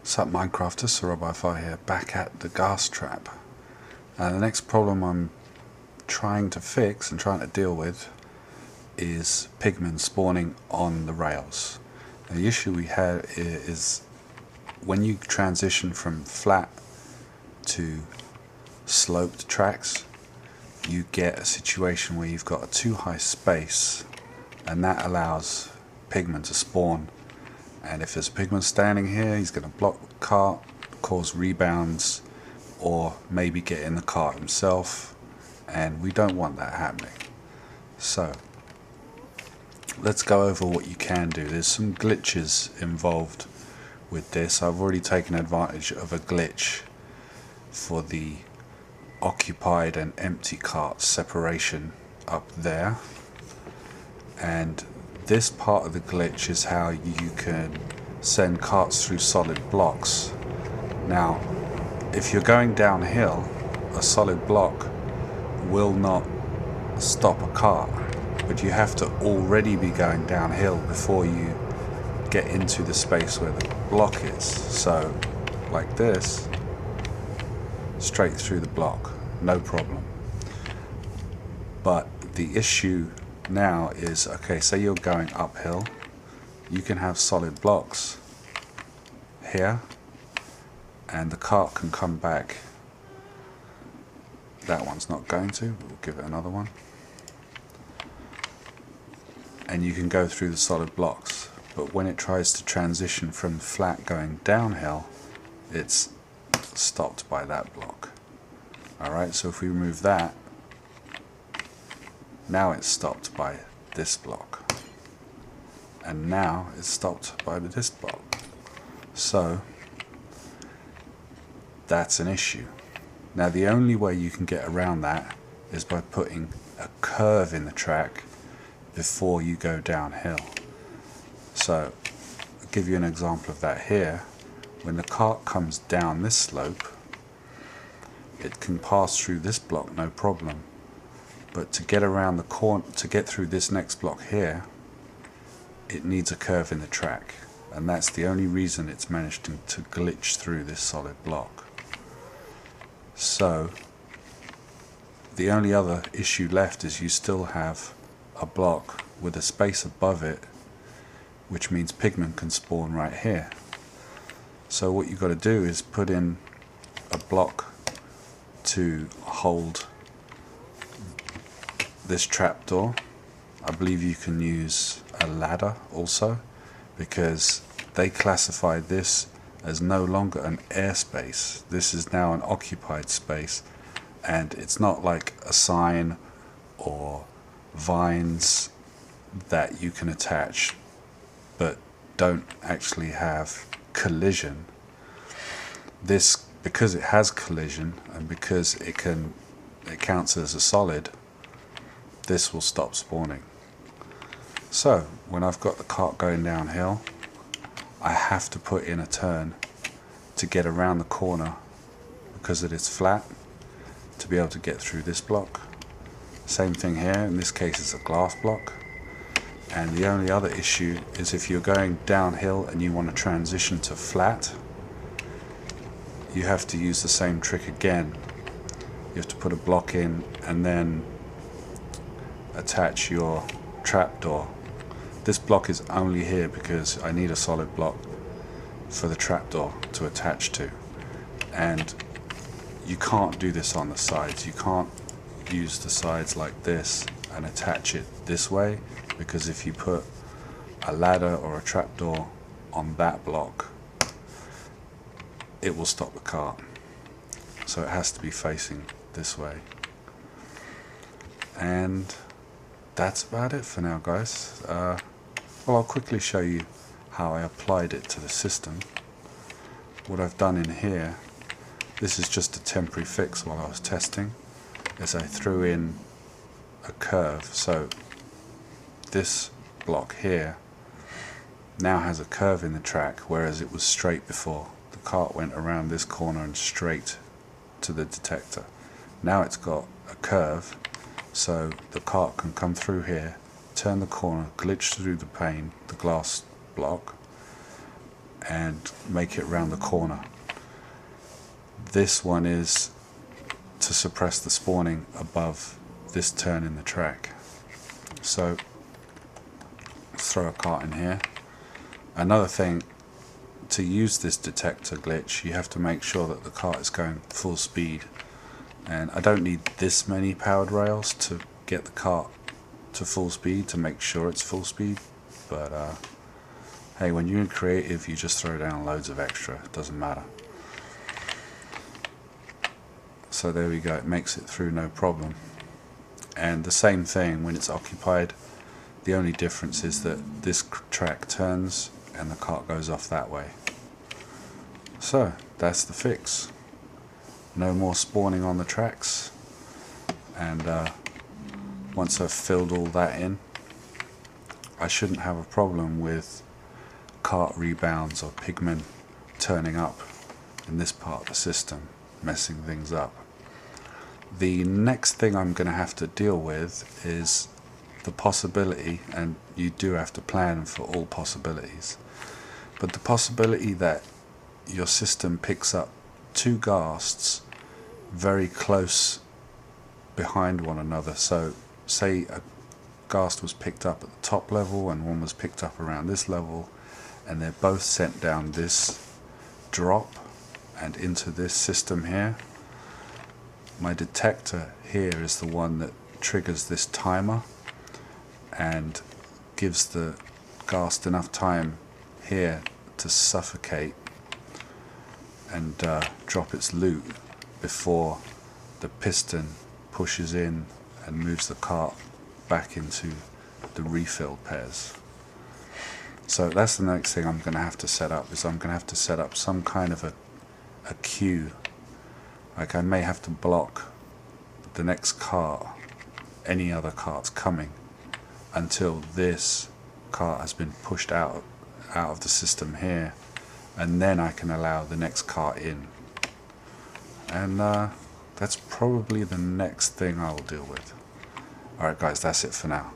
Sup Minecrafters, SirRobHiFi here, back at the Ghast trap. The next problem I'm trying to fix and trying to deal with is pigmen spawning on the rails. Now, the issue we had is when you transition from flat to sloped tracks, you get a situation where you've got a too high space, and that allows pigmen to spawn. And if there's a pigman standing here, he's going to block the cart, cause rebounds, or maybe get in the cart himself, and we don't want that happening. So let's go over what you can do. There's some glitches involved with this. I've already taken advantage of a glitch for the occupied and empty cart separation up there, and this part of the glitch is how you can send carts through solid blocks. Now, if you're going downhill, a solid block will not stop a cart, but you have to already be going downhill before you get into the space where the block is. So, like this, straight through the block, no problem. But the issue now is, okay, say you're going uphill, you can have solid blocks here and the cart can come back. That one's not going to, but we'll give it another one, and you can go through the solid blocks. But when it tries to transition from flat going downhill, it's stopped by that block. Alright, so if we remove that, now it's stopped by this block, and now it's stopped by this block. So that's an issue. Now the only way you can get around that is by putting a curve in the track before you go downhill. So I'll give you an example of that here. When the cart comes down this slope, it can pass through this block no problem. But to get around the corner, to get through this next block here, it needs a curve in the track, and that's the only reason it's managed to glitch through this solid block. So the only other issue left is you still have a block with a space above it, which means pigmen can spawn right here. So what you've got to do is put in a block to hold this trapdoor. I believe you can use a ladder also, because they classify this as no longer an airspace. This is now an occupied space, and it's not like a sign or vines that you can attach but don't actually have collision. This, because it has collision and because it counts as a solid, this will stop spawning. So when I've got the cart going downhill, I have to put in a turn to get around the corner because it is flat, to be able to get through this block. Same thing here, in this case it's a glass block. And the only other issue is if you're going downhill and you want to transition to flat, you have to use the same trick again. You have to put a block in and then attach your trapdoor. This block is only here because I need a solid block for the trapdoor to attach to, and you can't do this on the sides. You can't use the sides like this and attach it this way, because if you put a ladder or a trapdoor on that block, it will stop the cart. So it has to be facing this way. And that's about it for now, guys. Well, I'll quickly show you how I applied it to the system. What I've done in here, this is just a temporary fix while I was testing, is I threw in a curve. So this block here now has a curve in the track, whereas it was straight before. The cart went around this corner and straight to the detector. Now it's got a curve, so the cart can come through here, turn the corner, glitch through the pane, the glass block, and make it round the corner. This one is to suppress the spawning above this turn in the track. So let's throw a cart in here. Another thing, to use this detector glitch you have to make sure that the cart is going full speed, and I don't need this many powered rails to get the cart to full speed to make sure it's full speed, but hey, when you're in creative you just throw down loads of extra, it doesn't matter. So there we go, it makes it through no problem. And the same thing when it's occupied, the only difference is that this track turns and the cart goes off that way. So that's the fix. No more spawning on the tracks, and once I've filled all that in, I shouldn't have a problem with cart rebounds or pigmen turning up in this part of the system, messing things up. The next thing I'm going to have to deal with is the possibility, and you do have to plan for all possibilities, but the possibility that your system picks up two ghasts very close behind one another. So say a ghast was picked up at the top level and one was picked up around this level, and they're both sent down this drop and into this system here. My detector here is the one that triggers this timer and gives the ghast enough time here to suffocate and drop its loot before the piston pushes in and moves the cart back into the refilled pairs. So that's the next thing I'm going to have to set up, is I'm going to have to set up some kind of a queue. Like I may have to block the next cart, any other carts coming, until this cart has been pushed out of the system here, and then I can allow the next cart in. And that's probably the next thing I'll deal with. Alright guys, that's it for now.